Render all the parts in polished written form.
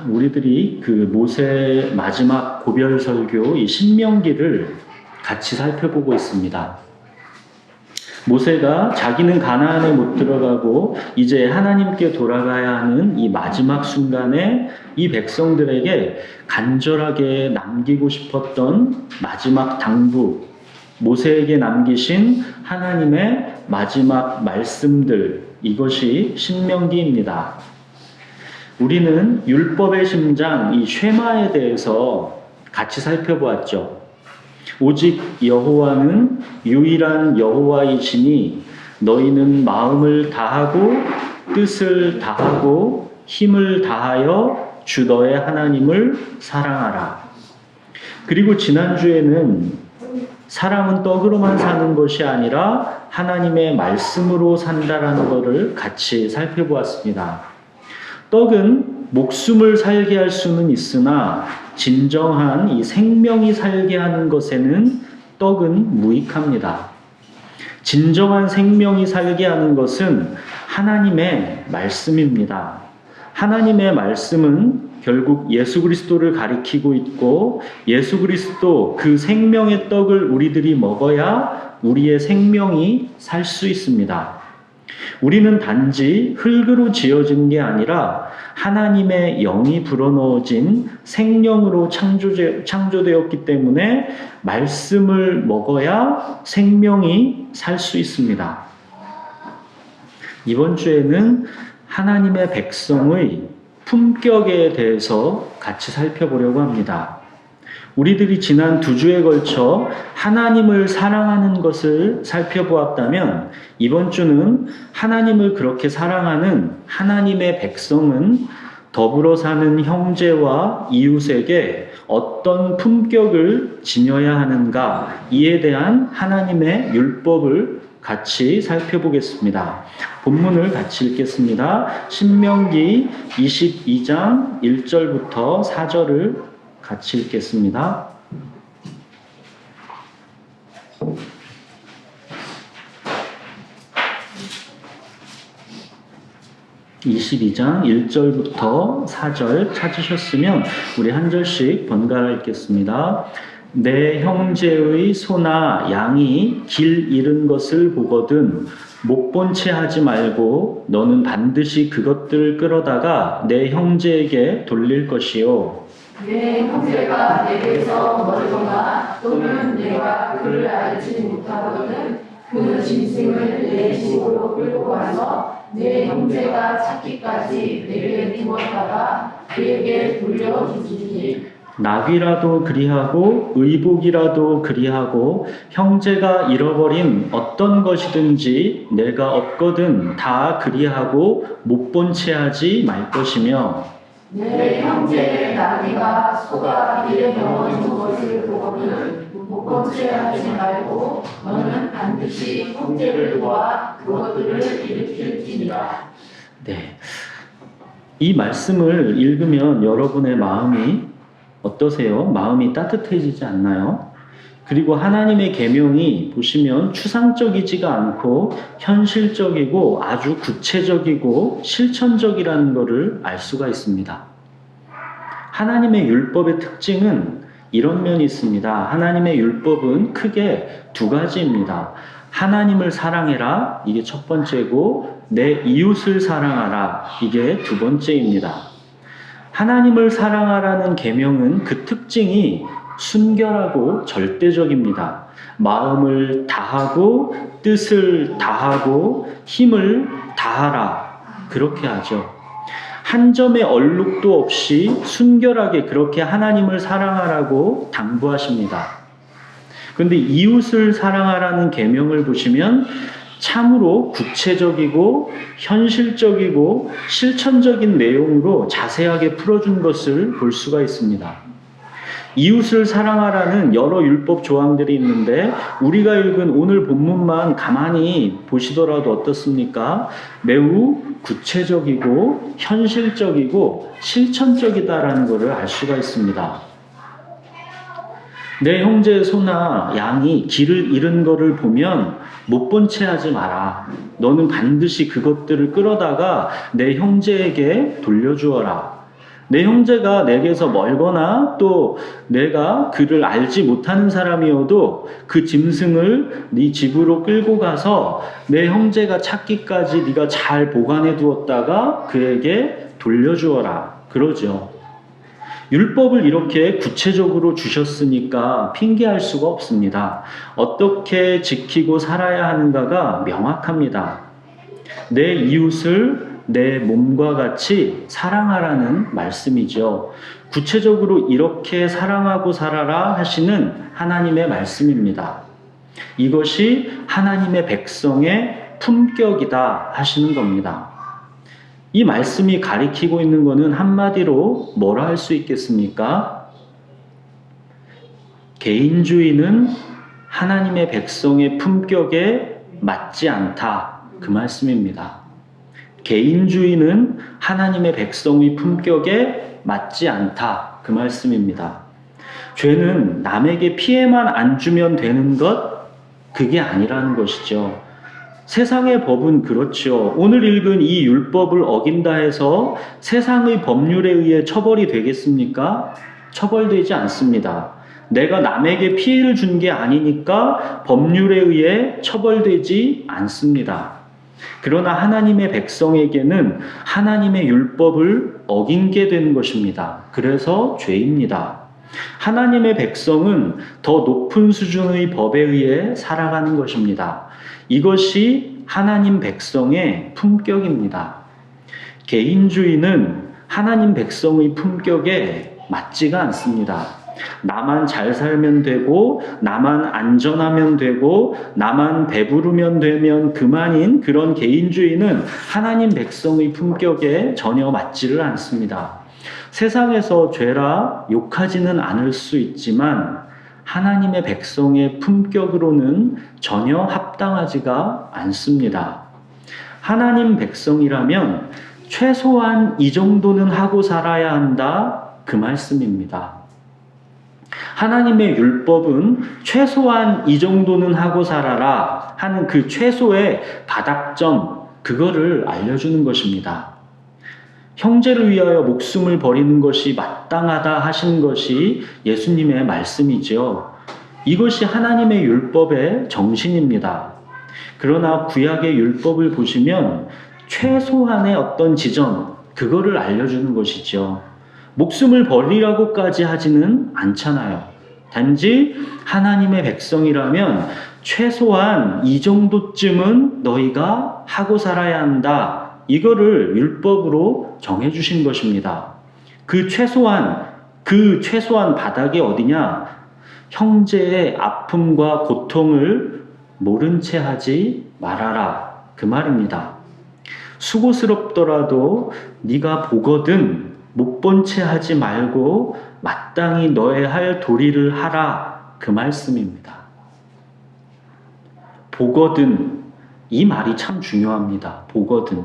우리들이 그 모세의 마지막 고별 설교 이 신명기를 같이 살펴보고 있습니다. 모세가 자기는 가나안에 못 들어가고 이제 하나님께 돌아가야 하는 이 마지막 순간에 이 백성들에게 간절하게 남기고 싶었던 마지막 당부, 모세에게 남기신 하나님의 마지막 말씀들, 이것이 신명기입니다. 우리는 율법의 심장, 이 쉐마에 대해서 같이 살펴보았죠. 오직 여호와는 유일한 여호와이시니 너희는 마음을 다하고 뜻을 다하고 힘을 다하여 주 너의 하나님을 사랑하라. 그리고 지난주에는 사람은 떡으로만 사는 것이 아니라 하나님의 말씀으로 산다라는 것을 같이 살펴보았습니다. 떡은 목숨을 살게 할 수는 있으나 진정한 이 생명이 살게 하는 것에는 떡은 무익합니다. 진정한 생명이 살게 하는 것은 하나님의 말씀입니다. 하나님의 말씀은 결국 예수 그리스도를 가리키고 있고 예수 그리스도 그 생명의 떡을 우리들이 먹어야 우리의 생명이 살 수 있습니다. 우리는 단지 흙으로 지어진 게 아니라 하나님의 영이 불어넣어진 생명으로 창조되었기 때문에 말씀을 먹어야 생명이 살 수 있습니다. 이번 주에는 하나님의 백성의 품격에 대해서 같이 살펴보려고 합니다. 우리들이 지난 2주에 걸쳐 하나님을 사랑하는 것을 살펴보았다면 이번 주는 하나님을 그렇게 사랑하는 하나님의 백성은 더불어 사는 형제와 이웃에게 어떤 품격을 지녀야 하는가, 이에 대한 하나님의 율법을 같이 살펴보겠습니다. 본문을 같이 읽겠습니다. 신명기 22장 1절부터 4절을 같이 읽겠습니다. 22장 1절부터 4절 찾으셨으면 우리 한 절씩 번갈아 읽겠습니다. 내 형제의 소나 양이 길 잃은 것을 보거든 못 본 채 하지 말고 너는 반드시 그것들을 끌어다가 내 형제에게 돌릴 것이요. 내 형제가 내게서 멀거나 또는 내가 그를 알지 못하거든 그 짐승을 내 집으로 끌고 와서 내 형제가 찾기까지 내게 두었다가 그에게 돌려주시니 나귀라도 그리하고 의복이라도 그리하고 형제가 잃어버린 어떤 것이든지 내가 얻거든 다 그리하고 못 본 채 하지 말 것이며 내 형제의 나귀가 소가 이에 넘어진 것을 보고는 못 본 채 하지 말고 너는 반드시 형제를 도와 그것들을 일으킬지니라. 네, 이 말씀을 읽으면 여러분의 마음이 어떠세요? 마음이 따뜻해지지 않나요? 그리고 하나님의 계명이 보시면 추상적이지가 않고 현실적이고 아주 구체적이고 실천적이라는 것을 알 수가 있습니다. 하나님의 율법의 특징은 이런 면이 있습니다. 하나님의 율법은 크게 2가지입니다. 하나님을 사랑해라, 이게 첫 번째고 내 이웃을 사랑하라, 이게 2번째입니다. 하나님을 사랑하라는 계명은 그 특징이 순결하고 절대적입니다. 마음을 다하고 뜻을 다하고 힘을 다하라, 그렇게 하죠. 한 점의 얼룩도 없이 순결하게 그렇게 하나님을 사랑하라고 당부하십니다. 그런데 이웃을 사랑하라는 계명을 보시면 참으로 구체적이고 현실적이고 실천적인 내용으로 자세하게 풀어준 것을 볼 수가 있습니다. 이웃을 사랑하라는 여러 율법 조항들이 있는데 우리가 읽은 오늘 본문만 가만히 보시더라도 어떻습니까? 매우 구체적이고 현실적이고 실천적이다라는 것을 알 수가 있습니다. 내 형제의 소나 양이 길을 잃은 것을 보면 못 본 채 하지 마라. 너는 반드시 그것들을 끌어다가 내 형제에게 돌려주어라. 내 형제가 내게서 멀거나 또 내가 그를 알지 못하는 사람이어도 그 짐승을 네 집으로 끌고 가서 내 형제가 찾기까지 네가 잘 보관해 두었다가 그에게 돌려주어라. 그러죠. 율법을 이렇게 구체적으로 주셨으니까 핑계할 수가 없습니다. 어떻게 지키고 살아야 하는가가 명확합니다. 내 이웃을 내 몸과 같이 사랑하라는 말씀이죠. 구체적으로 이렇게 사랑하고 살아라 하시는 하나님의 말씀입니다. 이것이 하나님의 백성의 품격이다 하시는 겁니다. 이 말씀이 가리키고 있는 것은 한마디로 뭐라 할 수 있겠습니까? 개인주의는 하나님의 백성의 품격에 맞지 않다. 그 말씀입니다. 개인주의는 하나님의 백성의 품격에 맞지 않다. 그 말씀입니다. 죄는 남에게 피해만 안 주면 되는 것, 그게 아니라는 것이죠. 세상의 법은 그렇죠. 오늘 읽은 이 율법을 어긴다 해서 세상의 법률에 의해 처벌이 되겠습니까? 처벌되지 않습니다. 내가 남에게 피해를 준 게 아니니까 법률에 의해 처벌되지 않습니다. 그러나 하나님의 백성에게는 하나님의 율법을 어긴 게 된 것입니다. 그래서 죄입니다. 하나님의 백성은 더 높은 수준의 법에 의해 살아가는 것입니다. 이것이 하나님 백성의 품격입니다. 개인주의는 하나님 백성의 품격에 맞지가 않습니다. 나만 잘 살면 되고, 나만 안전하면 되고, 나만 배부르면 되면 그만인 그런 개인주의는 하나님 백성의 품격에 전혀 맞지를 않습니다. 세상에서 죄라 욕하지는 않을 수 있지만 하나님의 백성의 품격으로는 전혀 합당하지가 않습니다. 하나님 백성이라면 최소한 이 정도는 하고 살아야 한다. 그 말씀입니다. 하나님의 율법은 최소한 이 정도는 하고 살아라 하는 그 최소의 바닥점, 그거를 알려주는 것입니다. 형제를 위하여 목숨을 버리는 것이 마땅하다 하신 것이 예수님의 말씀이죠. 이것이 하나님의 율법의 정신입니다. 그러나 구약의 율법을 보시면 최소한의 어떤 지점, 그거를 알려주는 것이죠. 목숨을 버리라고까지 하지는 않잖아요. 단지 하나님의 백성이라면 최소한 이 정도쯤은 너희가 하고 살아야 한다. 이거를 율법으로 정해주신 것입니다. 그 최소한 바닥이 어디냐? 형제의 아픔과 고통을 모른 채 하지 말아라. 그 말입니다. 수고스럽더라도 네가 보거든 못 본 채 하지 말고 마땅히 너의 할 도리를 하라. 그 말씀입니다. 보거든, 이 말이 참 중요합니다. 보거든.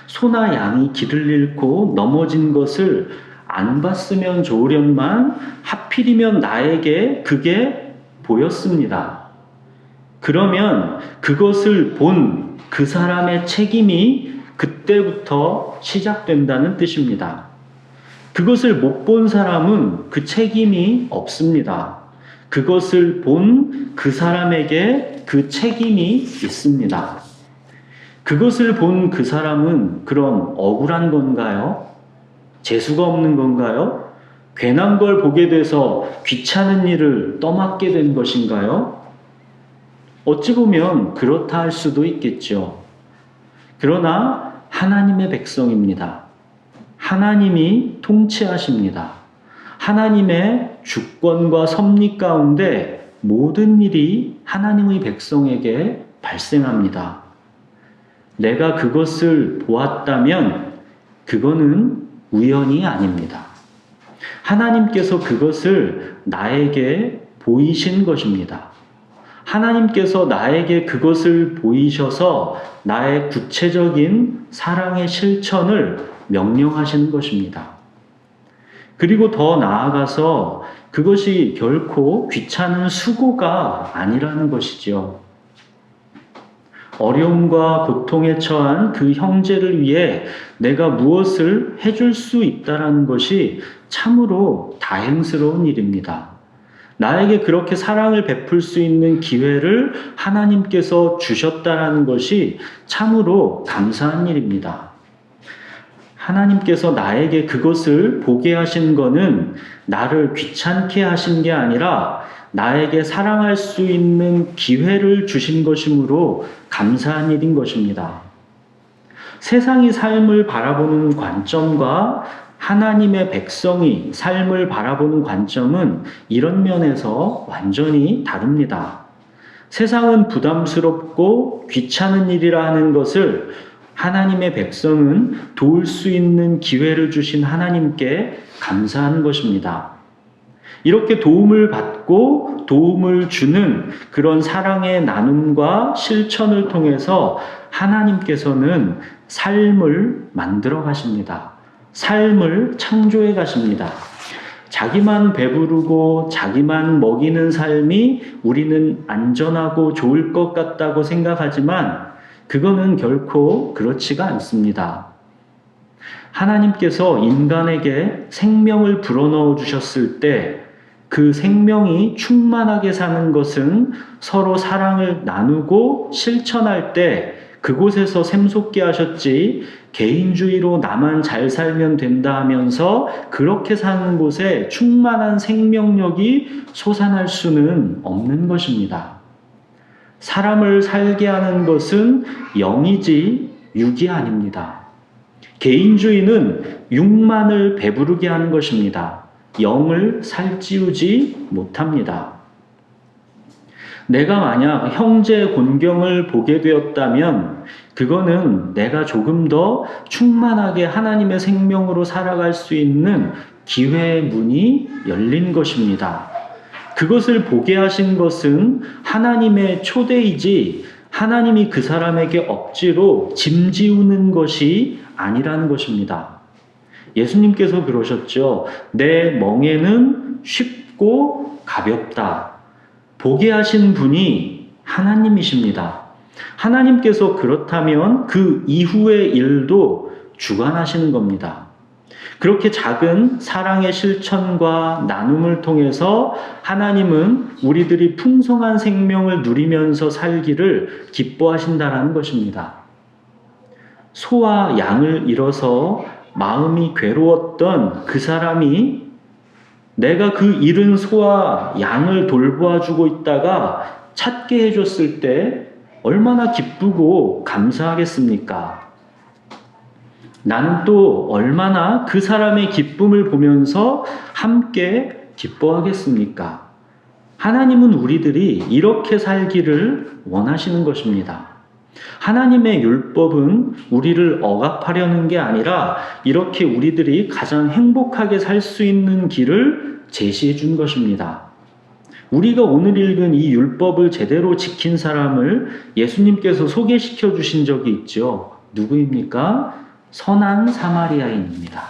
소나 양이 길을 잃고 넘어진 것을 안 봤으면 좋으련만 하필이면 나에게 그게 보였습니다. 그러면 그것을 본 그 사람의 책임이 그때부터 시작된다는 뜻입니다. 그것을 못 본 사람은 그 책임이 없습니다. 그것을 본 그 사람에게 그 책임이 있습니다. 그것을 본 그 사람은 그럼 억울한 건가요? 재수가 없는 건가요? 괜한 걸 보게 돼서 귀찮은 일을 떠맡게 된 것인가요? 어찌 보면 그렇다 할 수도 있겠죠. 그러나 하나님의 백성입니다. 하나님이 통치하십니다. 하나님의 주권과 섭리 가운데 모든 일이 하나님의 백성에게 발생합니다. 내가 그것을 보았다면 그거는 우연이 아닙니다. 하나님께서 그것을 나에게 보이신 것입니다. 하나님께서 나에게 그것을 보이셔서 나의 구체적인 사랑의 실천을 명령하시는 것입니다. 그리고 더 나아가서 그것이 결코 귀찮은 수고가 아니라는 것이죠. 어려움과 고통에 처한 그 형제를 위해 내가 무엇을 해줄 수 있다라는 것이 참으로 다행스러운 일입니다. 나에게 그렇게 사랑을 베풀 수 있는 기회를 하나님께서 주셨다라는 것이 참으로 감사한 일입니다. 하나님께서 나에게 그것을 보게 하신 것은 나를 귀찮게 하신 게 아니라 나에게 사랑할 수 있는 기회를 주신 것이므로 감사한 일인 것입니다. 세상이 삶을 바라보는 관점과 하나님의 백성이 삶을 바라보는 관점은 이런 면에서 완전히 다릅니다. 세상은 부담스럽고 귀찮은 일이라 하는 것을 하나님의 백성은 도울 수 있는 기회를 주신 하나님께 감사하는 것입니다. 이렇게 도움을 받고 도움을 주는 그런 사랑의 나눔과 실천을 통해서 하나님께서는 삶을 만들어 가십니다. 삶을 창조해 가십니다. 자기만 배부르고 자기만 먹이는 삶이 우리는 안전하고 좋을 것 같다고 생각하지만 그거는 결코 그렇지가 않습니다. 하나님께서 인간에게 생명을 불어넣어 주셨을 때 그 생명이 충만하게 사는 것은 서로 사랑을 나누고 실천할 때 그곳에서 샘솟게 하셨지, 개인주의로 나만 잘 살면 된다 하면서 그렇게 사는 곳에 충만한 생명력이 솟아날 수는 없는 것입니다. 사람을 살게 하는 것은 영이지 육이 아닙니다. 개인주의는 육만을 배부르게 하는 것입니다. 영을 살찌우지 못합니다. 내가 만약 형제 곤경을 보게 되었다면 그거는 내가 조금 더 충만하게 하나님의 생명으로 살아갈 수 있는 기회의 문이 열린 것입니다. 그것을 보게 하신 것은 하나님의 초대이지 하나님이 그 사람에게 억지로 짐지우는 것이 아니라는 것입니다. 예수님께서 그러셨죠. 내 멍에는 쉽고 가볍다. 보게 하신 분이 하나님이십니다. 하나님께서 그렇다면 그 이후의 일도 주관하시는 겁니다. 그렇게 작은 사랑의 실천과 나눔을 통해서 하나님은 우리들이 풍성한 생명을 누리면서 살기를 기뻐하신다라는 것입니다. 소와 양을 잃어서 마음이 괴로웠던 그 사람이 내가 그 잃은 소와 양을 돌보아주고 있다가 찾게 해줬을 때 얼마나 기쁘고 감사하겠습니까? 나는 또 얼마나 그 사람의 기쁨을 보면서 함께 기뻐하겠습니까? 하나님은 우리들이 이렇게 살기를 원하시는 것입니다. 하나님의 율법은 우리를 억압하려는 게 아니라 이렇게 우리들이 가장 행복하게 살 수 있는 길을 제시해 준 것입니다. 우리가 오늘 읽은 이 율법을 제대로 지킨 사람을 예수님께서 소개시켜 주신 적이 있죠. 누구입니까? 선한 사마리아인입니다.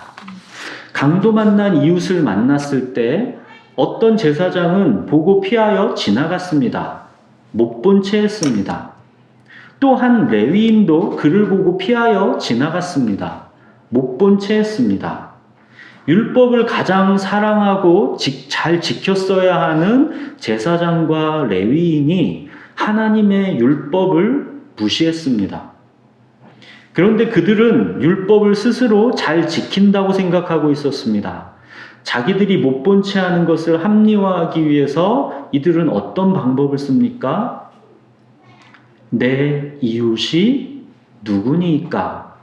강도 만난 이웃을 만났을 때 어떤 제사장은 보고 피하여 지나갔습니다. 못 본 채 했습니다. 또 한 레위인도 그를 보고 피하여 지나갔습니다. 못 본 채 했습니다. 율법을 가장 사랑하고 잘 지켰어야 하는 제사장과 레위인이 하나님의 율법을 무시했습니다. 그런데 그들은 율법을 스스로 잘 지킨다고 생각하고 있었습니다. 자기들이 못 본 채 하는 것을 합리화하기 위해서 이들은 어떤 방법을 씁니까? 내 이웃이 누구니까?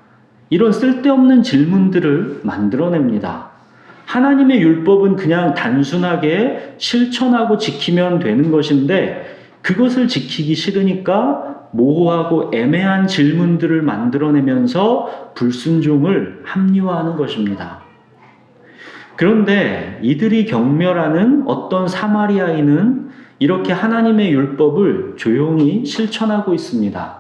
이런 쓸데없는 질문들을 만들어냅니다. 하나님의 율법은 그냥 단순하게 실천하고 지키면 되는 것인데 그것을 지키기 싫으니까 모호하고 애매한 질문들을 만들어내면서 불순종을 합리화하는 것입니다. 그런데 이들이 경멸하는 어떤 사마리아인은 이렇게 하나님의 율법을 조용히 실천하고 있습니다.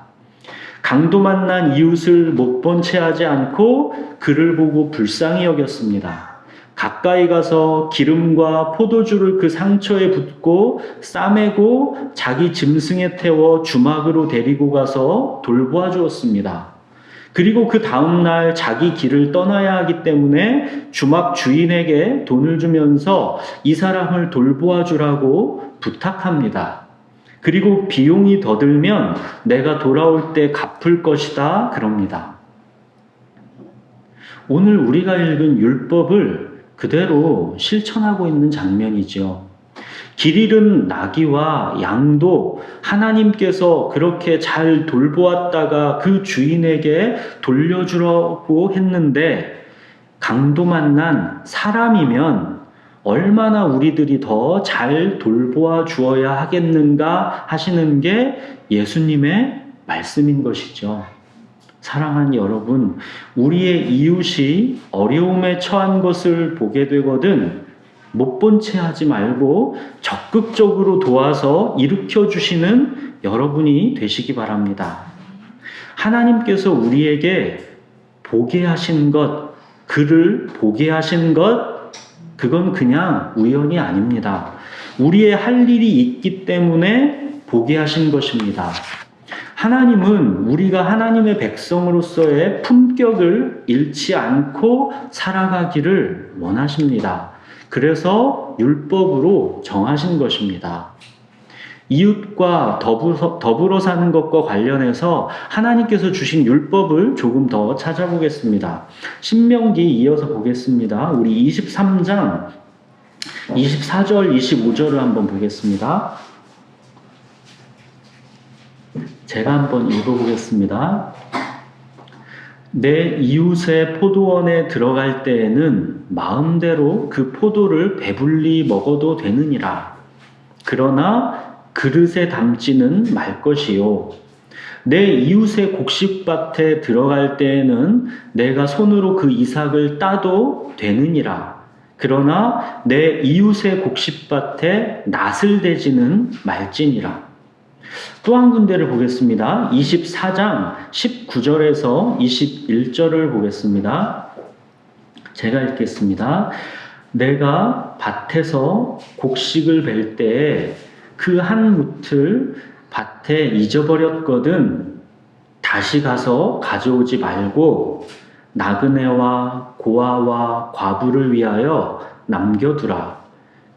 강도 만난 이웃을 못 본 채 하지 않고 그를 보고 불쌍히 여겼습니다. 가까이 가서 기름과 포도주를 그 상처에 붓고 싸매고 자기 짐승에 태워 주막으로 데리고 가서 돌보아 주었습니다. 그리고 그 다음날 자기 길을 떠나야 하기 때문에 주막 주인에게 돈을 주면서 이 사람을 돌보아 주라고 부탁합니다. 그리고 비용이 더 들면 내가 돌아올 때 갚을 것이다 그럽니다. 오늘 우리가 읽은 율법을 그대로 실천하고 있는 장면이죠. 길 잃은 나귀와 양도 하나님께서 그렇게 잘 돌보았다가 그 주인에게 돌려주라고 했는데 강도 만난 사람이면 얼마나 우리들이 더 잘 돌보아 주어야 하겠는가 하시는 게 예수님의 말씀인 것이죠. 사랑하는 여러분, 우리의 이웃이 어려움에 처한 것을 보게 되거든 못 본 채 하지 말고 적극적으로 도와서 일으켜 주시는 여러분이 되시기 바랍니다. 하나님께서 우리에게 보게 하신 것, 그를 보게 하신 것, 그건 그냥 우연이 아닙니다. 우리의 할 일이 있기 때문에 보게 하신 것입니다. 하나님은 우리가 하나님의 백성으로서의 품격을 잃지 않고 살아가기를 원하십니다. 그래서 율법으로 정하신 것입니다. 이웃과 더불어 사는 것과 관련해서 하나님께서 주신 율법을 조금 더 찾아보겠습니다. 신명기 이어서 보겠습니다. 우리 23장 24절 25절을 한번 보겠습니다. 제가 한번 읽어보겠습니다. 내 이웃의 포도원에 들어갈 때에는 마음대로 그 포도를 배불리 먹어도 되느니라. 그러나 그릇에 담지는 말 것이요. 내 이웃의 곡식밭에 들어갈 때에는 내가 손으로 그 이삭을 따도 되느니라. 그러나 내 이웃의 곡식밭에 낫을 대지는 말지니라. 또 한 군데를 보겠습니다. 24장 19절에서 21절을 보겠습니다. 제가 읽겠습니다. 내가 밭에서 곡식을 벨 때에 그 한 뭇을 밭에 잊어버렸거든 다시 가서 가져오지 말고 나그네와 고아와 과부를 위하여 남겨두라.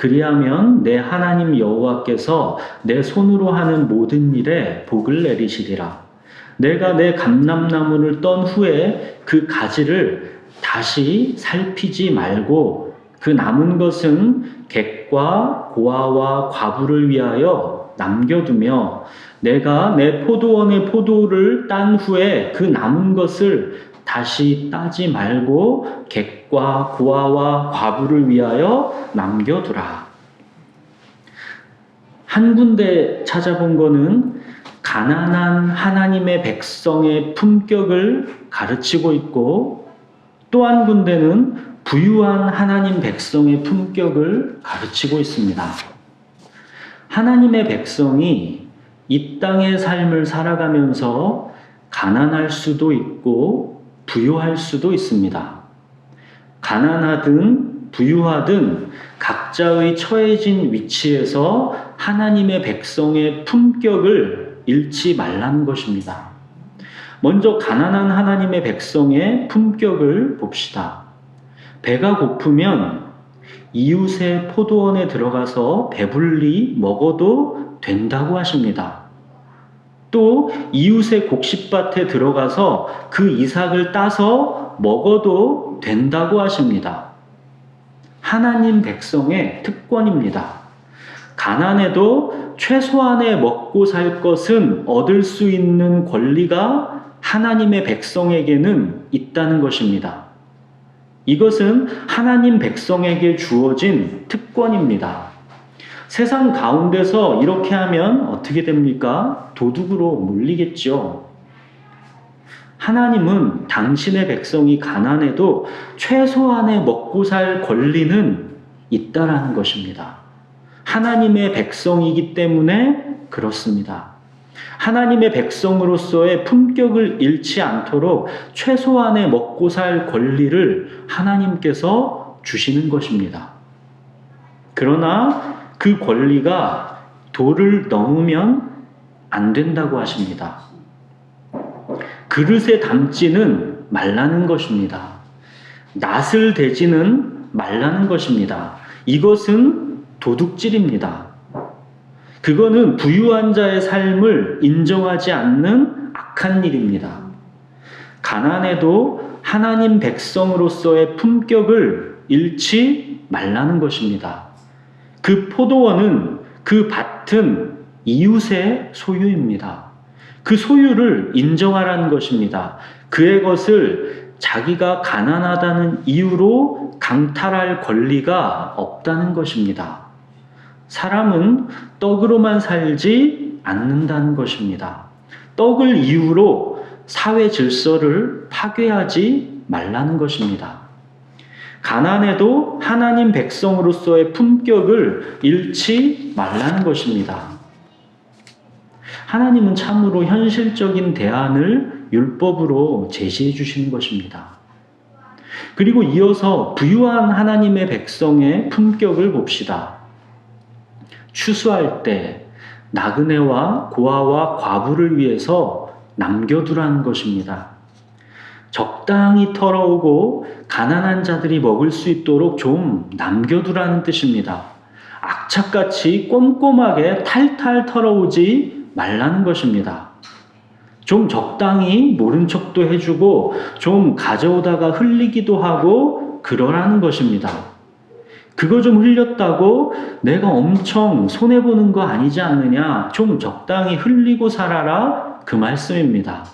그리하면 내 하나님 여호와께서 내 손으로 하는 모든 일에 복을 내리시리라. 내가 내 감람나무를 떤 후에 그 가지를 다시 살피지 말고 그 남은 것은 객과 고아와 과부를 위하여 남겨두며 내가 내 포도원의 포도를 딴 후에 그 남은 것을 다시 따지 말고 객과 고아와 과부를 위하여 남겨두라. 한 군데 찾아본 거는 가난한 하나님의 백성의 품격을 가르치고 있고 또 한 군데는 부유한 하나님 백성의 품격을 가르치고 있습니다. 하나님의 백성이 이 땅의 삶을 살아가면서 가난할 수도 있고 부유할 수도 있습니다. 가난하든 부유하든 각자의 처해진 위치에서 하나님의 백성의 품격을 잃지 말라는 것입니다. 먼저 가난한 하나님의 백성의 품격을 봅시다. 배가 고프면 이웃의 포도원에 들어가서 배불리 먹어도 된다고 하십니다. 또 이웃의 곡식밭에 들어가서 그 이삭을 따서 먹어도 된다고 하십니다. 하나님 백성의 특권입니다. 가난해도 최소한의 먹고 살 것은 얻을 수 있는 권리가 하나님의 백성에게는 있다는 것입니다. 이것은 하나님 백성에게 주어진 특권입니다. 세상 가운데서 이렇게 하면 어떻게 됩니까? 도둑으로 몰리겠죠. 하나님은 당신의 백성이 가난해도 최소한의 먹고 살 권리는 있다라는 것입니다. 하나님의 백성이기 때문에 그렇습니다. 하나님의 백성으로서의 품격을 잃지 않도록 최소한의 먹고 살 권리를 하나님께서 주시는 것입니다. 그러나 그 권리가 도를 넘으면 안 된다고 하십니다. 그릇에 담지는 말라는 것입니다. 낫을 대지는 말라는 것입니다. 이것은 도둑질입니다. 그거는 부유한 자의 삶을 인정하지 않는 악한 일입니다. 가난해도 하나님 백성으로서의 품격을 잃지 말라는 것입니다. 그 포도원은, 그 밭은 이웃의 소유입니다. 그 소유를 인정하라는 것입니다. 그의 것을 자기가 가난하다는 이유로 강탈할 권리가 없다는 것입니다. 사람은 떡으로만 살지 않는다는 것입니다. 떡을 이유로 사회 질서를 파괴하지 말라는 것입니다. 가난해도 하나님 백성으로서의 품격을 잃지 말라는 것입니다. 하나님은 참으로 현실적인 대안을 율법으로 제시해 주시는 것입니다. 그리고 이어서 부유한 하나님의 백성의 품격을 봅시다. 추수할 때 나그네와 고아와 과부를 위해서 남겨두라는 것입니다. 적당히 털어오고 가난한 자들이 먹을 수 있도록 좀 남겨두라는 뜻입니다. 악착같이 꼼꼼하게 탈탈 털어오지 말라는 것입니다. 좀 적당히 모른 척도 해주고 좀 가져오다가 흘리기도 하고 그러라는 것입니다. 그거 좀 흘렸다고 내가 엄청 손해보는 거 아니지 않느냐? 좀 적당히 흘리고 살아라, 그 말씀입니다.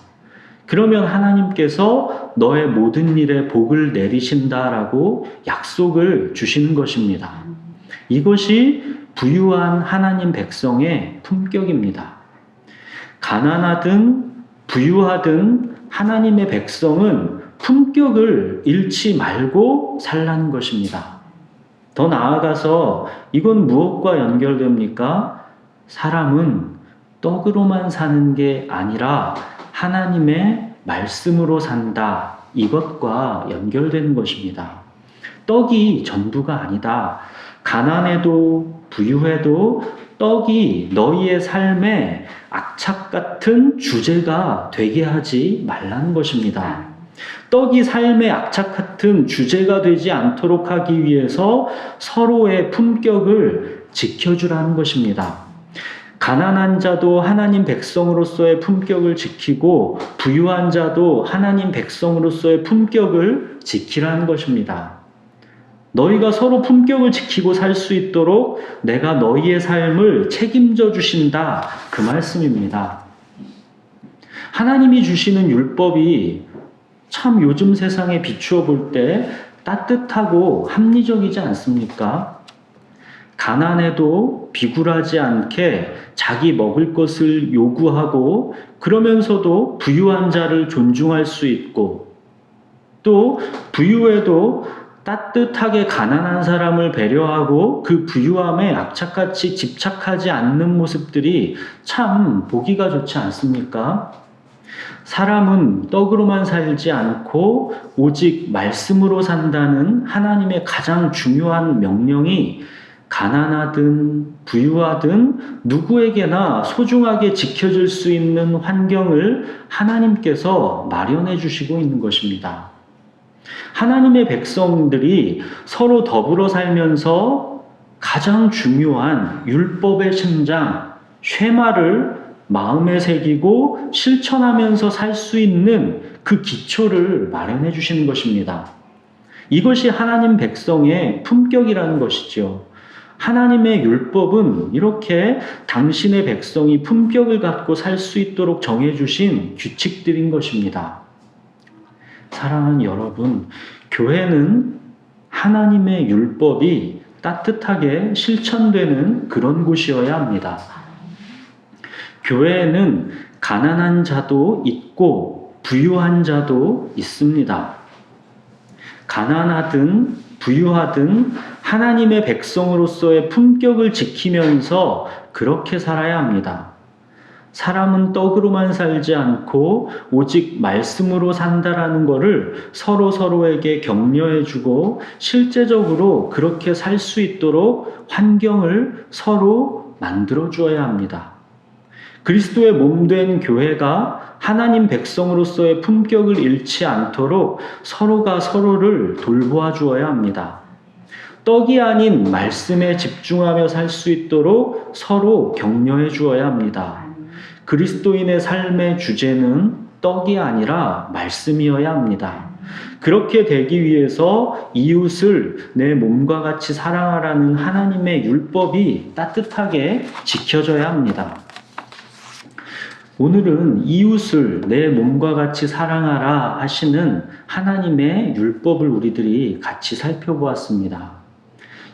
그러면 하나님께서 너의 모든 일에 복을 내리신다라고 약속을 주시는 것입니다. 이것이 부유한 하나님 백성의 품격입니다. 가난하든 부유하든 하나님의 백성은 품격을 잃지 말고 살라는 것입니다. 더 나아가서 이건 무엇과 연결됩니까? 사람은 떡으로만 사는 게 아니라 하나님의 말씀으로 산다. 이것과 연결되는 것입니다. 떡이 전부가 아니다. 가난해도 부유해도 떡이 너희의 삶에 악착 같은 주제가 되게 하지 말라는 것입니다. 떡이 삶의 악착 같은 주제가 되지 않도록 하기 위해서 서로의 품격을 지켜주라는 것입니다. 가난한 자도 하나님 백성으로서의 품격을 지키고 부유한 자도 하나님 백성으로서의 품격을 지키라는 것입니다. 너희가 서로 품격을 지키고 살 수 있도록 내가 너희의 삶을 책임져 주신다. 그 말씀입니다. 하나님이 주시는 율법이 참 요즘 세상에 비추어 볼 때 따뜻하고 합리적이지 않습니까? 가난해도 비굴하지 않게 자기 먹을 것을 요구하고 그러면서도 부유한 자를 존중할 수 있고 또 부유해도 따뜻하게 가난한 사람을 배려하고 그 부유함에 악착같이 집착하지 않는 모습들이 참 보기가 좋지 않습니까? 사람은 떡으로만 살지 않고 오직 말씀으로 산다는 하나님의 가장 중요한 명령이 가난하든 부유하든 누구에게나 소중하게 지켜질 수 있는 환경을 하나님께서 마련해 주시고 있는 것입니다. 하나님의 백성들이 서로 더불어 살면서 가장 중요한 율법의 신장, 쉐마를 마음에 새기고 실천하면서 살 수 있는 그 기초를 마련해 주시는 것입니다. 이것이 하나님 백성의 품격이라는 것이죠. 하나님의 율법은 이렇게 당신의 백성이 품격을 갖고 살 수 있도록 정해주신 규칙들인 것입니다. 사랑하는 여러분, 교회는 하나님의 율법이 따뜻하게 실천되는 그런 곳이어야 합니다. 교회에는 가난한 자도 있고 부유한 자도 있습니다. 가난하든 부유하든 하나님의 백성으로서의 품격을 지키면서 그렇게 살아야 합니다. 사람은 떡으로만 살지 않고 오직 말씀으로 산다라는 것을 서로에게 격려해주고 실제적으로 그렇게 살 수 있도록 환경을 서로 만들어 주어야 합니다. 그리스도의 몸된 교회가 하나님 백성으로서의 품격을 잃지 않도록 서로가 서로를 돌보아 주어야 합니다. 떡이 아닌 말씀에 집중하며 살 수 있도록 서로 격려해 주어야 합니다. 그리스도인의 삶의 주제는 떡이 아니라 말씀이어야 합니다. 그렇게 되기 위해서 이웃을 내 몸과 같이 사랑하라는 하나님의 율법이 따뜻하게 지켜져야 합니다. 오늘은 이웃을 내 몸과 같이 사랑하라 하시는 하나님의 율법을 우리들이 같이 살펴보았습니다.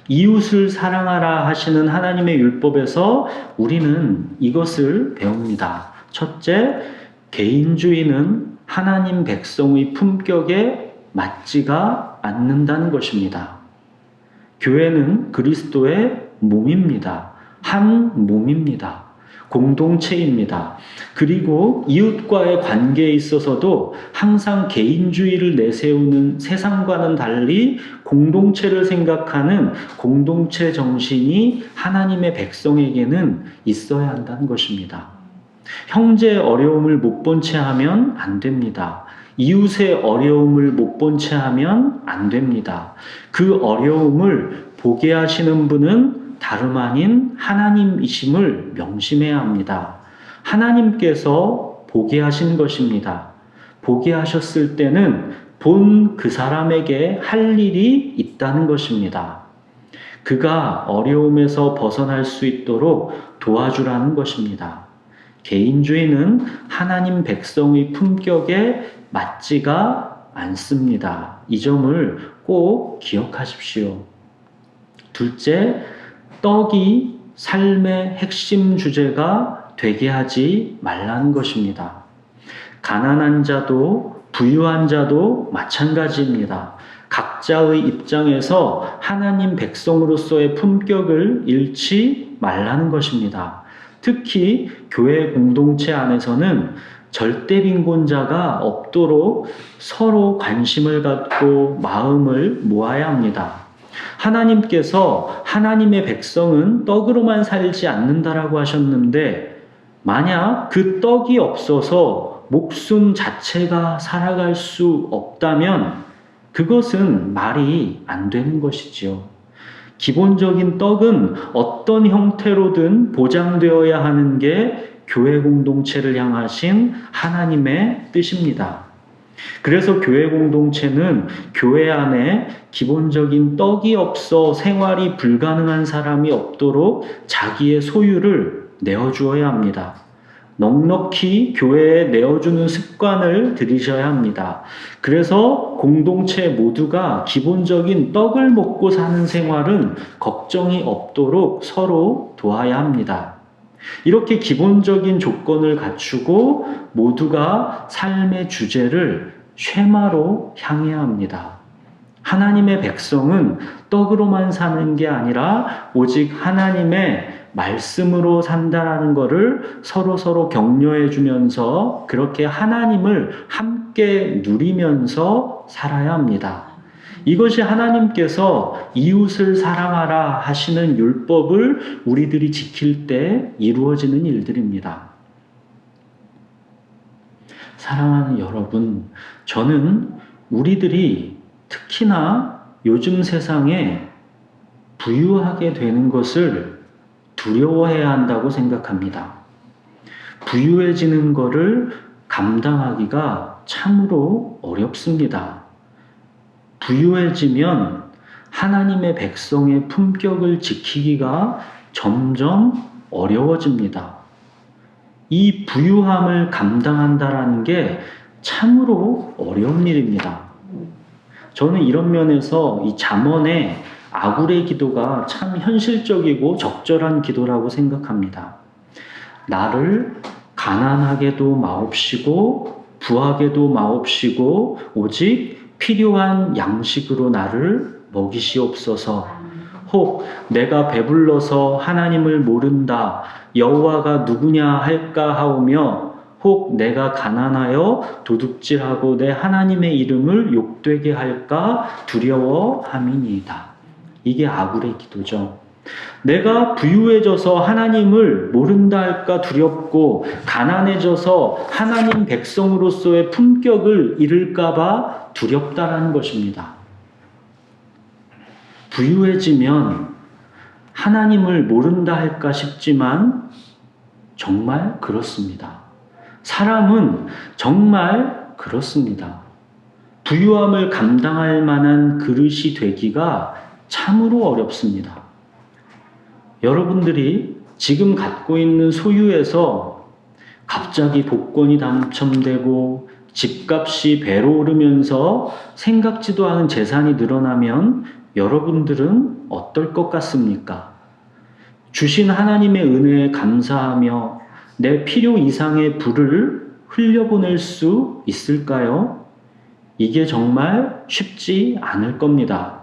이웃을 사랑하라 하시는 하나님의 율법에서 우리는 이것을 배웁니다. 첫째, 개인주의는 하나님 백성의 품격에 맞지가 않는다는 것입니다. 교회는 그리스도의 몸입니다. 한 몸입니다. 공동체입니다. 그리고 이웃과의 관계에 있어서도 항상 개인주의를 내세우는 세상과는 달리 공동체를 생각하는 공동체 정신이 하나님의 백성에게는 있어야 한다는 것입니다. 형제의 어려움을 못 본 채 하면 안 됩니다. 이웃의 어려움을 못 본 채 하면 안 됩니다. 그 어려움을 보게 하시는 분은 다름 아닌 하나님이심을 명심해야 합니다. 하나님께서 보게 하신 것입니다. 보게 하셨을 때는 본 그 사람에게 할 일이 있다는 것입니다. 그가 어려움에서 벗어날 수 있도록 도와주라는 것입니다. 개인주의는 하나님 백성의 품격에 맞지가 않습니다. 이 점을 꼭 기억하십시오. 둘째, 떡이 삶의 핵심 주제가 되게 하지 말라는 것입니다. 가난한 자도 부유한 자도 마찬가지입니다. 각자의 입장에서 하나님 백성으로서의 품격을 잃지 말라는 것입니다. 특히 교회 공동체 안에서는 절대 빈곤자가 없도록 서로 관심을 갖고 마음을 모아야 합니다. 하나님께서 하나님의 백성은 떡으로만 살지 않는다라고 하셨는데 만약 그 떡이 없어서 목숨 자체가 살아갈 수 없다면 그것은 말이 안 되는 것이지요. 기본적인 떡은 어떤 형태로든 보장되어야 하는 게 교회 공동체를 향하신 하나님의 뜻입니다. 그래서 교회 공동체는 교회 안에 기본적인 떡이 없어 생활이 불가능한 사람이 없도록 자기의 소유를 내어주어야 합니다. 넉넉히 교회에 내어주는 습관을 들이셔야 합니다. 그래서 공동체 모두가 기본적인 떡을 먹고 사는 생활은 걱정이 없도록 서로 도와야 합니다. 이렇게 기본적인 조건을 갖추고 모두가 삶의 주제를 쉐마로 향해야 합니다. 하나님의 백성은 떡으로만 사는 게 아니라 오직 하나님의 말씀으로 산다라는 것을 서로 격려해 주면서 그렇게 하나님을 함께 누리면서 살아야 합니다. 이것이 하나님께서 이웃을 사랑하라 하시는 율법을 우리들이 지킬 때 이루어지는 일들입니다. 사랑하는 여러분, 저는 우리들이 특히나 요즘 세상에 부유하게 되는 것을 두려워해야 한다고 생각합니다. 부유해지는 것을 감당하기가 참으로 어렵습니다. 부유해지면 하나님의 백성의 품격을 지키기가 점점 어려워집니다. 이 부유함을 감당한다라는 게 참으로 어려운 일입니다. 저는 이런 면에서 이 잠언의 아굴의 기도가 참 현실적이고 적절한 기도라고 생각합니다. 나를 가난하게도 마옵시고 부하게도 마옵시고 오직 필요한 양식으로 나를 먹이시옵소서. 혹 내가 배불러서 하나님을 모른다, 여호와가 누구냐 할까 하오며, 혹 내가 가난하여 도둑질하고 내 하나님의 이름을 욕되게 할까 두려워함이니이다. 이게 아굴의 기도죠. 내가 부유해져서 하나님을 모른다 할까 두렵고, 가난해져서 하나님 백성으로서의 품격을 잃을까 봐 두렵다라는 것입니다. 부유해지면 하나님을 모른다 할까 싶지만 정말 그렇습니다. 사람은 정말 그렇습니다. 부유함을 감당할 만한 그릇이 되기가 참으로 어렵습니다. 여러분들이 지금 갖고 있는 소유에서 갑자기 복권이 당첨되고 집값이 배로 오르면서 생각지도 않은 재산이 늘어나면 여러분들은 어떨 것 같습니까? 주신 하나님의 은혜에 감사하며 내 필요 이상의 부를 흘려보낼 수 있을까요? 이게 정말 쉽지 않을 겁니다.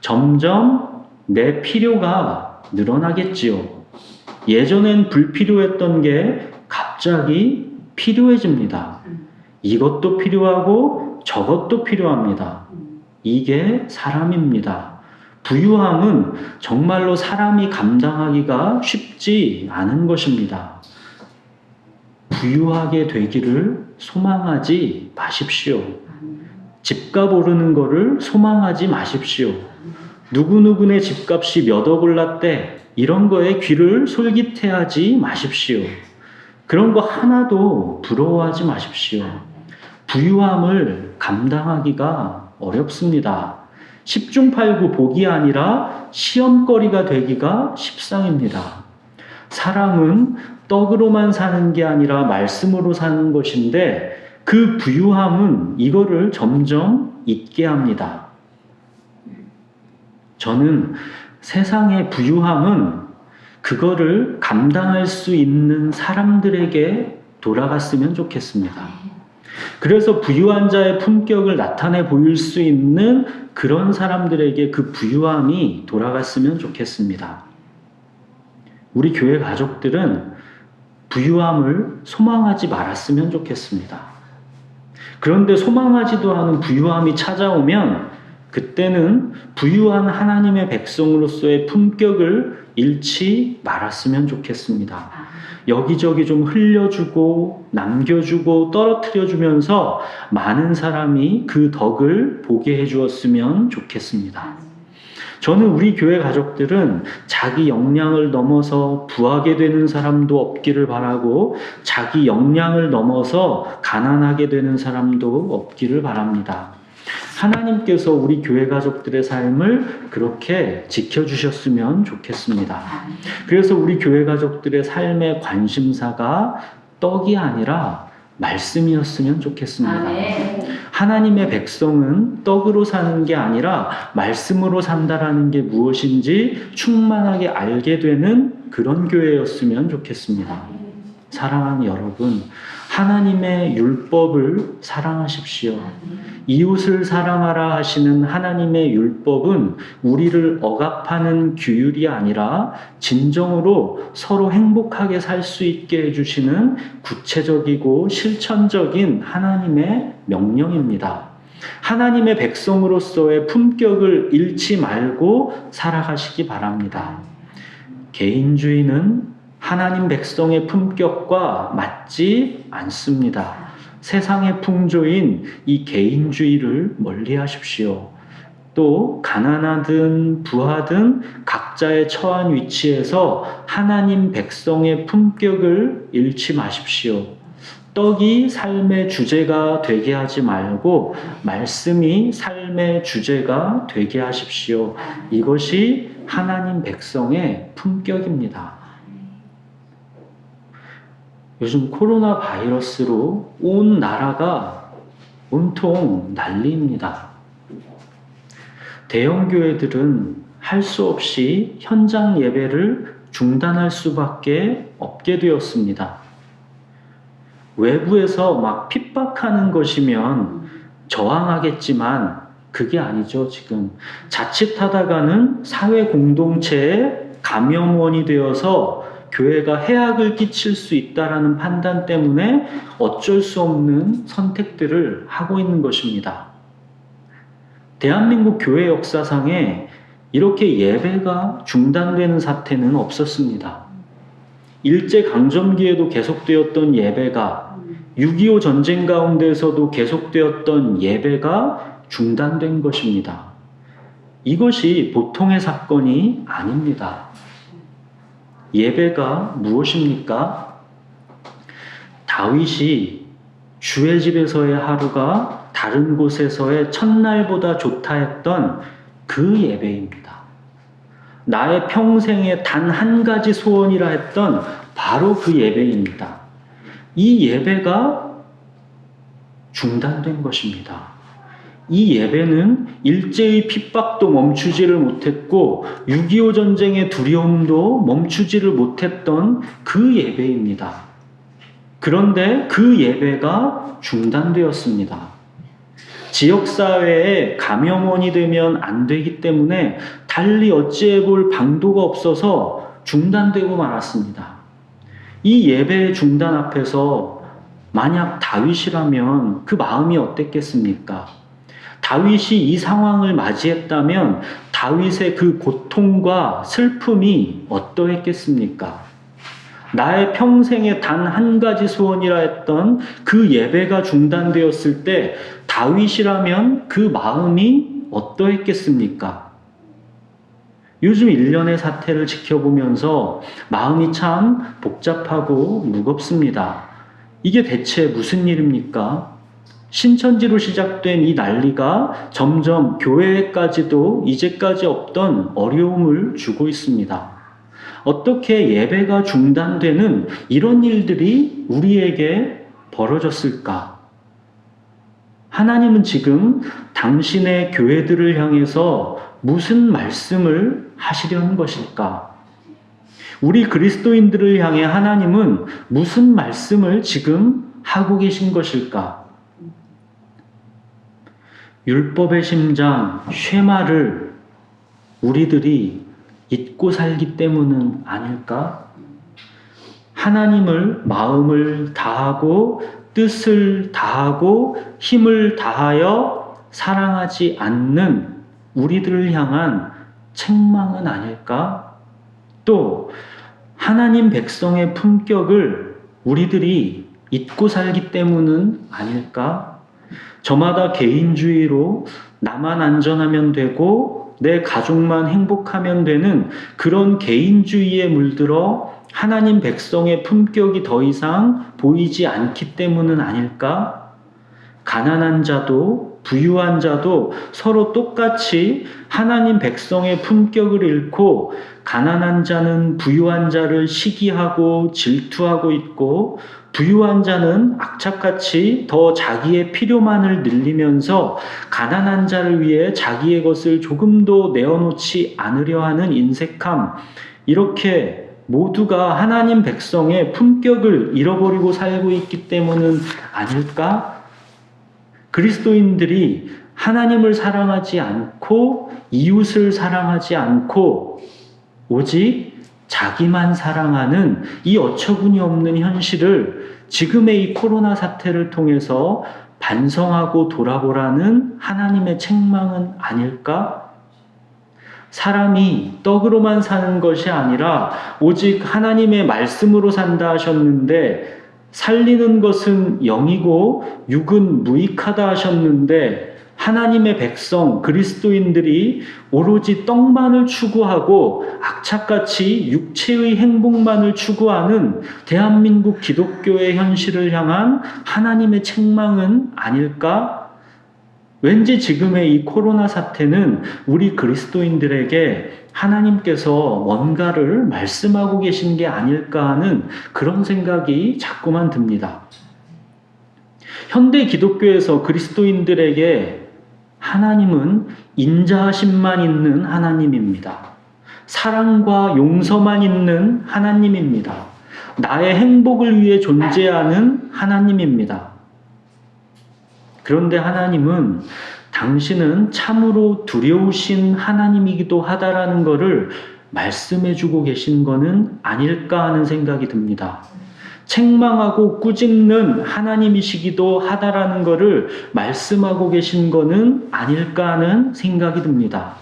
점점 내 필요가 늘어나겠지요. 예전엔 불필요했던 게 갑자기 필요해집니다. 이것도 필요하고 저것도 필요합니다. 이게 사람입니다. 부유함은 정말로 사람이 감당하기가 쉽지 않은 것입니다. 부유하게 되기를 소망하지 마십시오. 집값 오르는 거를 소망하지 마십시오. 누구누구네 집값이 몇 억 올랐대, 이런 거에 귀를 솔깃해하지 마십시오. 그런 거 하나도 부러워하지 마십시오. 부유함을 감당하기가 어렵습니다. 10중 8구 복이 아니라 시험거리가 되기가 십상입니다. 사람은 떡으로만 사는 게 아니라 말씀으로 사는 것인데, 그 부유함은 이거를 점점 잊게 합니다. 저는 세상의 부유함은 그거를 감당할 수 있는 사람들에게 돌아갔으면 좋겠습니다. 그래서 부유한 자의 품격을 나타내 보일 수 있는 그런 사람들에게 그 부유함이 돌아갔으면 좋겠습니다. 우리 교회 가족들은 부유함을 소망하지 말았으면 좋겠습니다. 그런데 소망하지도 않은 부유함이 찾아오면 그때는 부유한 하나님의 백성으로서의 품격을 잃지 말았으면 좋겠습니다. 여기저기 좀 흘려주고 남겨주고 떨어뜨려주면서 많은 사람이 그 덕을 보게 해주었으면 좋겠습니다. 저는 우리 교회 가족들은 자기 역량을 넘어서 부하게 되는 사람도 없기를 바라고, 자기 역량을 넘어서 가난하게 되는 사람도 없기를 바랍니다. 하나님께서 우리 교회 가족들의 삶을 그렇게 지켜주셨으면 좋겠습니다. 그래서 우리 교회 가족들의 삶의 관심사가 떡이 아니라 말씀이었으면 좋겠습니다. 하나님의 백성은 떡으로 사는 게 아니라 말씀으로 산다라는 게 무엇인지 충만하게 알게 되는 그런 교회였으면 좋겠습니다. 사랑하는 여러분, 하나님의 율법을 사랑하십시오. 이웃을 사랑하라 하시는 하나님의 율법은 우리를 억압하는 규율이 아니라 진정으로 서로 행복하게 살 수 있게 해주시는 구체적이고 실천적인 하나님의 명령입니다. 하나님의 백성으로서의 품격을 잃지 말고 살아가시기 바랍니다. 개인주의는 하나님 백성의 품격과 맞지 않습니다. 세상의 풍조인 이 개인주의를 멀리 하십시오. 또 가난하든 부하든 각자의 처한 위치에서 하나님 백성의 품격을 잃지 마십시오. 떡이 삶의 주제가 되게 하지 말고 말씀이 삶의 주제가 되게 하십시오. 이것이 하나님 백성의 품격입니다. 요즘 코로나 바이러스로 온 나라가 온통 난리입니다. 대형 교회들은 할 수 없이 현장 예배를 중단할 수밖에 없게 되었습니다. 외부에서 막 핍박하는 것이면 저항하겠지만 그게 아니죠, 지금. 자칫하다가는 사회 공동체의 감염원이 되어서 교회가 해악을 끼칠 수 있다라는 판단 때문에 어쩔 수 없는 선택들을 하고 있는 것입니다. 대한민국 교회 역사상에 이렇게 예배가 중단되는 사태는 없었습니다. 일제강점기에도 계속되었던 예배가 6.25 전쟁 가운데서도 계속되었던 예배가 중단된 것입니다. 이것이 보통의 사건이 아닙니다. 예배가 무엇입니까? 다윗이 주의 집에서의 하루가 다른 곳에서의 첫날보다 좋다 했던 그 예배입니다. 나의 평생에 단 한 가지 소원이라 했던 바로 그 예배입니다. 이 예배가 중단된 것입니다. 이 예배는 일제의 핍박도 멈추지를 못했고 6.25 전쟁의 두려움도 멈추지를 못했던 그 예배입니다. 그런데 그 예배가 중단되었습니다. 지역사회에 감염원이 되면 안 되기 때문에 달리 어찌해 볼 방도가 없어서 중단되고 말았습니다. 이 예배의 중단 앞에서 만약 다윗이라면 그 마음이 어땠겠습니까? 다윗이 이 상황을 맞이했다면 다윗의 그 고통과 슬픔이 어떠했겠습니까? 나의 평생에 단 한 가지 소원이라 했던 그 예배가 중단되었을 때 다윗이라면 그 마음이 어떠했겠습니까? 요즘 일련의 사태를 지켜보면서 마음이 참 복잡하고 무겁습니다. 이게 대체 무슨 일입니까? 신천지로 시작된 이 난리가 점점 교회에까지도 이제까지 없던 어려움을 주고 있습니다. 어떻게 예배가 중단되는 이런 일들이 우리에게 벌어졌을까? 하나님은 지금 당신의 교회들을 향해서 무슨 말씀을 하시려는 것일까? 우리 그리스도인들을 향해 하나님은 무슨 말씀을 지금 하고 계신 것일까? 율법의 심장, 쉐마를 우리들이 잊고 살기 때문은 아닐까? 하나님을 마음을 다하고 뜻을 다하고 힘을 다하여 사랑하지 않는 우리들을 향한 책망은 아닐까? 또 하나님 백성의 품격을 우리들이 잊고 살기 때문은 아닐까? 저마다 개인주의로 나만 안전하면 되고 내 가족만 행복하면 되는 그런 개인주의에 물들어 하나님 백성의 품격이 더 이상 보이지 않기 때문은 아닐까? 가난한 자도 부유한 자도 서로 똑같이 하나님 백성의 품격을 잃고 가난한 자는 부유한 자를 시기하고 질투하고 있고 부유한 자는 악착같이 더 자기의 필요만을 늘리면서 가난한 자를 위해 자기의 것을 조금도 내어놓지 않으려 하는 인색함, 이렇게 모두가 하나님 백성의 품격을 잃어버리고 살고 있기 때문은 아닐까? 그리스도인들이 하나님을 사랑하지 않고 이웃을 사랑하지 않고 오직 자기만 사랑하는 이 어처구니 없는 현실을 지금의 이 코로나 사태를 통해서 반성하고 돌아보라는 하나님의 책망은 아닐까? 사람이 떡으로만 사는 것이 아니라 오직 하나님의 말씀으로 산다 하셨는데 살리는 것은 영이고 육은 무익하다 하셨는데 하나님의 백성 그리스도인들이 오로지 떡만을 추구하고 악착같이 육체의 행복만을 추구하는 대한민국 기독교의 현실을 향한 하나님의 책망은 아닐까? 왠지 지금의 이 코로나 사태는 우리 그리스도인들에게 하나님께서 뭔가를 말씀하고 계신 게 아닐까 하는 그런 생각이 자꾸만 듭니다. 현대 기독교에서 그리스도인들에게 하나님은 인자하심만 있는 하나님입니다. 사랑과 용서만 있는 하나님입니다. 나의 행복을 위해 존재하는 하나님입니다. 그런데 하나님은 당신은 참으로 두려우신 하나님이기도 하다라는 것을 말씀해 주고 계신 거는 아닐까 하는 생각이 듭니다. 책망하고 꾸짖는 하나님이시기도 하다라는 것을 말씀하고 계신 거는 아닐까 하는 생각이 듭니다.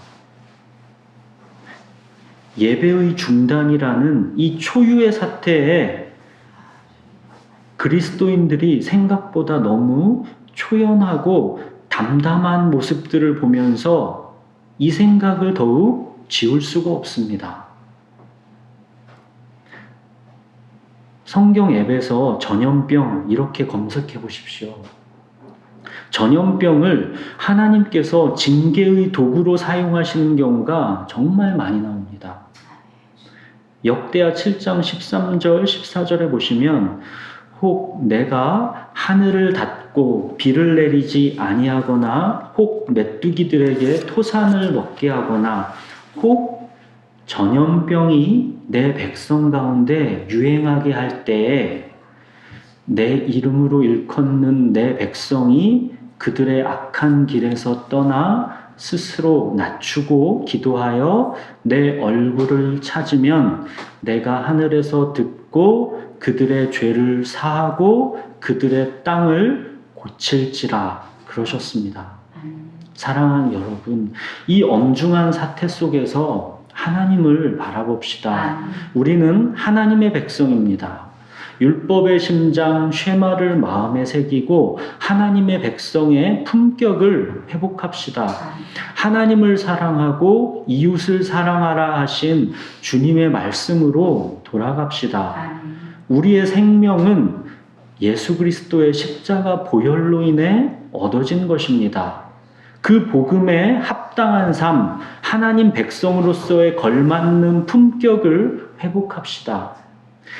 예배의 중단이라는 이 초유의 사태에 그리스도인들이 생각보다 너무 초연하고 담담한 모습들을 보면서 이 생각을 더욱 지울 수가 없습니다. 성경 앱에서 전염병 이렇게 검색해 보십시오. 전염병을 하나님께서 징계의 도구로 사용하시는 경우가 정말 많이 나옵니다. 역대하 7장 13절 14절에 보시면 혹 내가 하늘을 닫고 비를 내리지 아니하거나 혹 메뚜기들에게 토산을 먹게 하거나 혹 전염병이 내 백성 가운데 유행하게 할 때에 내 이름으로 일컫는 내 백성이 그들의 악한 길에서 떠나 스스로 낮추고 기도하여 내 얼굴을 찾으면 내가 하늘에서 듣고 그들의 죄를 사하고 그들의 땅을 고칠지라 그러셨습니다. 사랑하는 여러분, 이 엄중한 사태 속에서 하나님을 바라봅시다. 우리는 하나님의 백성입니다. 율법의 심장 쉐마를 마음에 새기고 하나님의 백성의 품격을 회복합시다. 하나님을 사랑하고 이웃을 사랑하라 하신 주님의 말씀으로 돌아갑시다. 우리의 생명은 예수 그리스도의 십자가 보혈로 인해 얻어진 것입니다. 그 복음에 합당한 삶, 하나님 백성으로서의 걸맞는 품격을 회복합시다.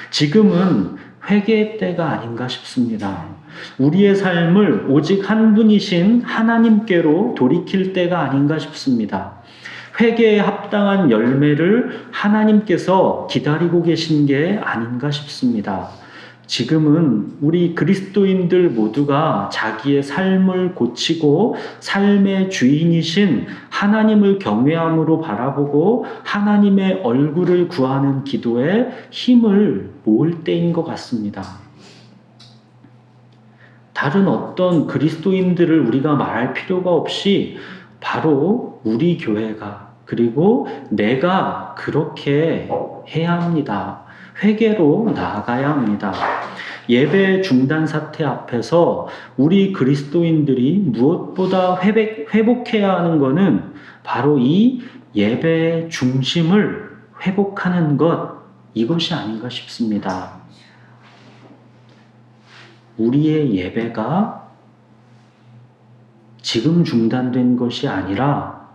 지금은 회개의 때가 아닌가 싶습니다. 우리의 삶을 오직 한 분이신 하나님께로 돌이킬 때가 아닌가 싶습니다. 회개에 합당한 열매를 하나님께서 기다리고 계신 게 아닌가 싶습니다. 지금은 우리 그리스도인들 모두가 자기의 삶을 고치고 삶의 주인이신 하나님을 경외함으로 바라보고 하나님의 얼굴을 구하는 기도에 힘을 모을 때인 것 같습니다. 다른 어떤 그리스도인들을 우리가 말할 필요가 없이 바로 우리 교회가 그리고 내가 그렇게 해야 합니다. 회개로 나아가야 합니다. 예배 중단 사태 앞에서 우리 그리스도인들이 무엇보다 회복해야 하는 것은 바로 이 예배의 중심을 회복하는 것, 이것이 아닌가 싶습니다. 우리의 예배가 지금 중단된 것이 아니라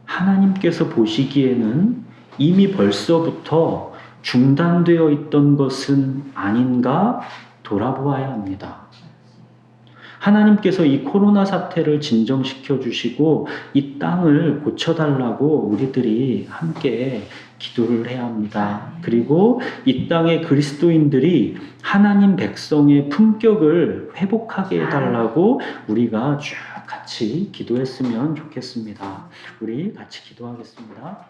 하나님께서 보시기에는 이미 벌써부터 중단되어 있던 것은 아닌가 돌아보아야 합니다. 하나님께서 이 코로나 사태를 진정시켜 주시고 이 땅을 고쳐달라고 우리들이 함께 기도를 해야 합니다. 그리고 이 땅의 그리스도인들이 하나님 백성의 품격을 회복하게 해달라고 우리가 쭉 같이 기도했으면 좋겠습니다. 우리 같이 기도하겠습니다.